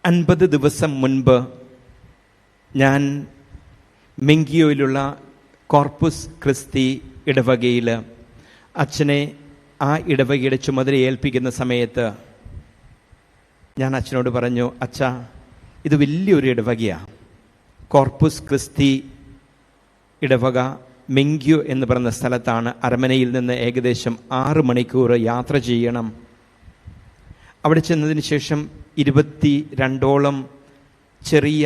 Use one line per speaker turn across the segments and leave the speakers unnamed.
50 ദിവസം മുൻപ് ഞാൻ മെങ്കിയോയിലുള്ള കോർപ്പസ് ക്രിസ്തി ഇടവകയിൽ അച്ഛനെ ആ ഇടവകയുടെ ചുമതല ഏൽപ്പിക്കുന്ന സമയത്ത് ഞാൻ അച്ഛനോട് പറഞ്ഞു, അച്ഛാ, ഇത് വലിയൊരു ഇടവകയാണ്. കോർപ്പസ് ക്രിസ്തി ഇടവക മെങ്കിയോ എന്ന് പറയുന്ന സ്ഥലത്താണ്. അരമനയിൽ നിന്ന് ഏകദേശം 6 മണിക്കൂർ യാത്ര ചെയ്യണം. അവിടെ ചെന്നതിന് ശേഷം 22ഓളം ചെറിയ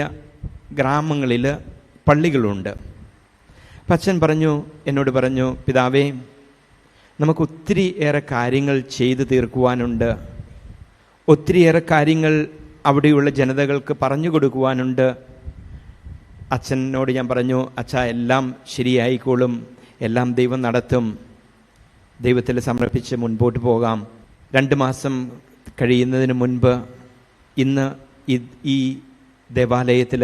ഗ്രാമങ്ങളിൽ പള്ളികളുണ്ട്. അപ്പം അച്ഛൻ എന്നോട് പറഞ്ഞു, പിതാവേ, നമുക്ക് ഒത്തിരി ഏറെ കാര്യങ്ങൾ ചെയ്തു തീർക്കുവാനുണ്ട്. ഒത്തിരിയേറെ കാര്യങ്ങൾ അവിടെയുള്ള ജനതകൾക്ക് പറഞ്ഞു കൊടുക്കുവാനുണ്ട്. അച്ഛനോട് ഞാൻ പറഞ്ഞു, അച്ഛാ, എല്ലാം ശരിയായിക്കോളും, എല്ലാം ദൈവം നടത്തും, ദൈവത്തിൽ സമർപ്പിച്ച് മുൻപോട്ട് പോകാം. 2 മാസം കഴിയുന്നതിന് മുൻപ് ഇന്ന് ഈ ദേവാലയത്തിൽ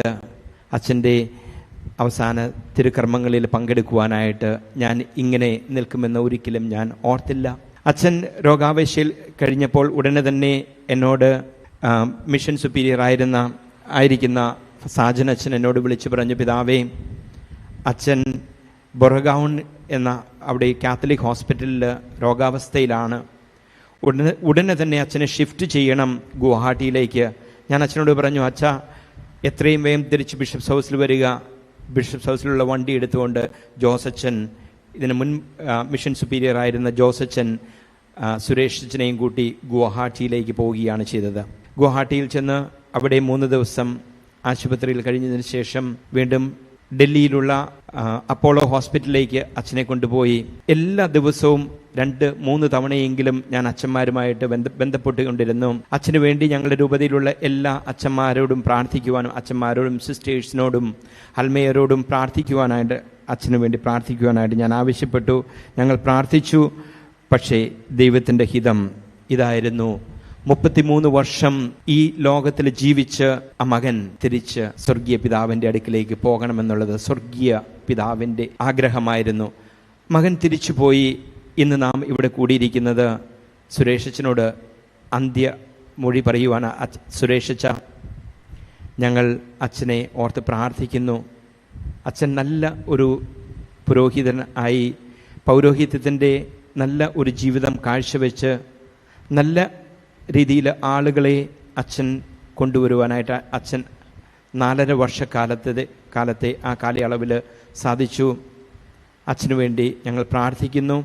അച്ഛൻ്റെ അവസാന തിരുക്കർമ്മങ്ങളിൽ പങ്കെടുക്കുവാനായിട്ട് ഞാൻ ഇങ്ങനെ നിൽക്കുമെന്ന് ഒരിക്കലും ഞാൻ ഓർത്തില്ല. അച്ഛൻ രോഗാവേശയിൽ കഴിഞ്ഞപ്പോൾ ഉടനെ തന്നെ എന്നോട് മിഷൻ സുപ്പീരിയർ ആയിരിക്കുന്ന സാജൻ അച്ഛൻ എന്നോട് വിളിച്ചു പറഞ്ഞു, പിതാവേ, അച്ഛൻ ബൊറഗൗൺ എന്ന അവിടെ കാത്തലിക് ഹോസ്പിറ്റലിൽ രോഗാവസ്ഥയിലാണ്. ഉടനെ തന്നെ അച്ഛനെ ഷിഫ്റ്റ് ചെയ്യണം ഗുവാഹട്ടിയിലേക്ക്. ഞാൻ അച്ഛനോട് പറഞ്ഞു, അച്ഛാ, എത്രയും വേഗം തിരിച്ച് ബിഷപ്സ് ഹൗസിൽ വരിക. ബിഷപ്സ് ഹൗസിലുള്ള വണ്ടി എടുത്തുകൊണ്ട് ജോസച്ചൻ, ഇതിന് മുൻ മിഷൻ സുപ്പീരിയർ ആയിരുന്ന ജോസച്ചൻ സുരേഷ് അച്ഛനെയും കൂട്ടി ഗുവാഹട്ടിയിലേക്ക് പോവുകയാണ് ചെയ്തത്. ഗുവാഹട്ടിയിൽ ചെന്ന് അവിടെ 3 ദിവസം ആശുപത്രിയിൽ കഴിഞ്ഞതിന് ശേഷം വീണ്ടും ഡൽഹിയിലുള്ള അപ്പോളോ ഹോസ്പിറ്റലിലേക്ക് അച്ഛനെ കൊണ്ടുപോയി. എല്ലാ ദിവസവും 2-3 തവണയെങ്കിലും ഞാൻ അച്ഛന്മാരുമായിട്ട് ബന്ധപ്പെട്ടുകൊണ്ടിരുന്നു. അച്ഛന് വേണ്ടി ഞങ്ങളുടെ രൂപതയിലുള്ള എല്ലാ അച്ഛന്മാരോടും പ്രാർത്ഥിക്കുവാനും, അച്ഛന്മാരോടും സിസ്റ്റേഴ്സിനോടും അൽമേയരോടും പ്രാർത്ഥിക്കുവാനായിട്ട്, അച്ഛന് വേണ്ടി പ്രാർത്ഥിക്കുവാനായിട്ട് ഞാൻ ആവശ്യപ്പെട്ടു. ഞങ്ങൾ പ്രാർത്ഥിച്ചു. പക്ഷേ ദൈവത്തിൻ്റെ ഹിതം ഇതായിരുന്നു. 33 വർഷം ഈ ലോകത്തിൽ ജീവിച്ച് ആ മകൻ തിരിച്ച് സ്വർഗീയ പിതാവിൻ്റെ അടുക്കിലേക്ക് പോകണമെന്നുള്ളത് സ്വർഗീയ പിതാവിൻ്റെ ആഗ്രഹമായിരുന്നു. മകൻ തിരിച്ചു പോയി. ഇന്ന് നാം ഇവിടെ കൂടിയിരിക്കുന്നത് സുരേഷച്ചനോട് അന്ത്യമൊഴി പറയുവാണ്. സുരേഷച്ച, ഞങ്ങൾ അച്ഛനെ ഓർത്ത് പ്രാർത്ഥിക്കുന്നു. അച്ഛൻ നല്ല ഒരു പുരോഹിതൻ ആയി, പൗരോഹിത്യത്തിൻ്റെ നല്ല ഒരു ജീവിതം കാഴ്ചവെച്ച് നല്ല രീതിയിൽ ആളുകളെ അച്ഛൻ കൊണ്ടുവരുവാനായിട്ട് അച്ഛൻ 4.5 വർഷക്കാലത്തെ ആ കാലയളവിൽ സാധിച്ചു. അച്ഛനു വേണ്ടി ഞങ്ങൾ പ്രാർത്ഥിക്കുന്നു.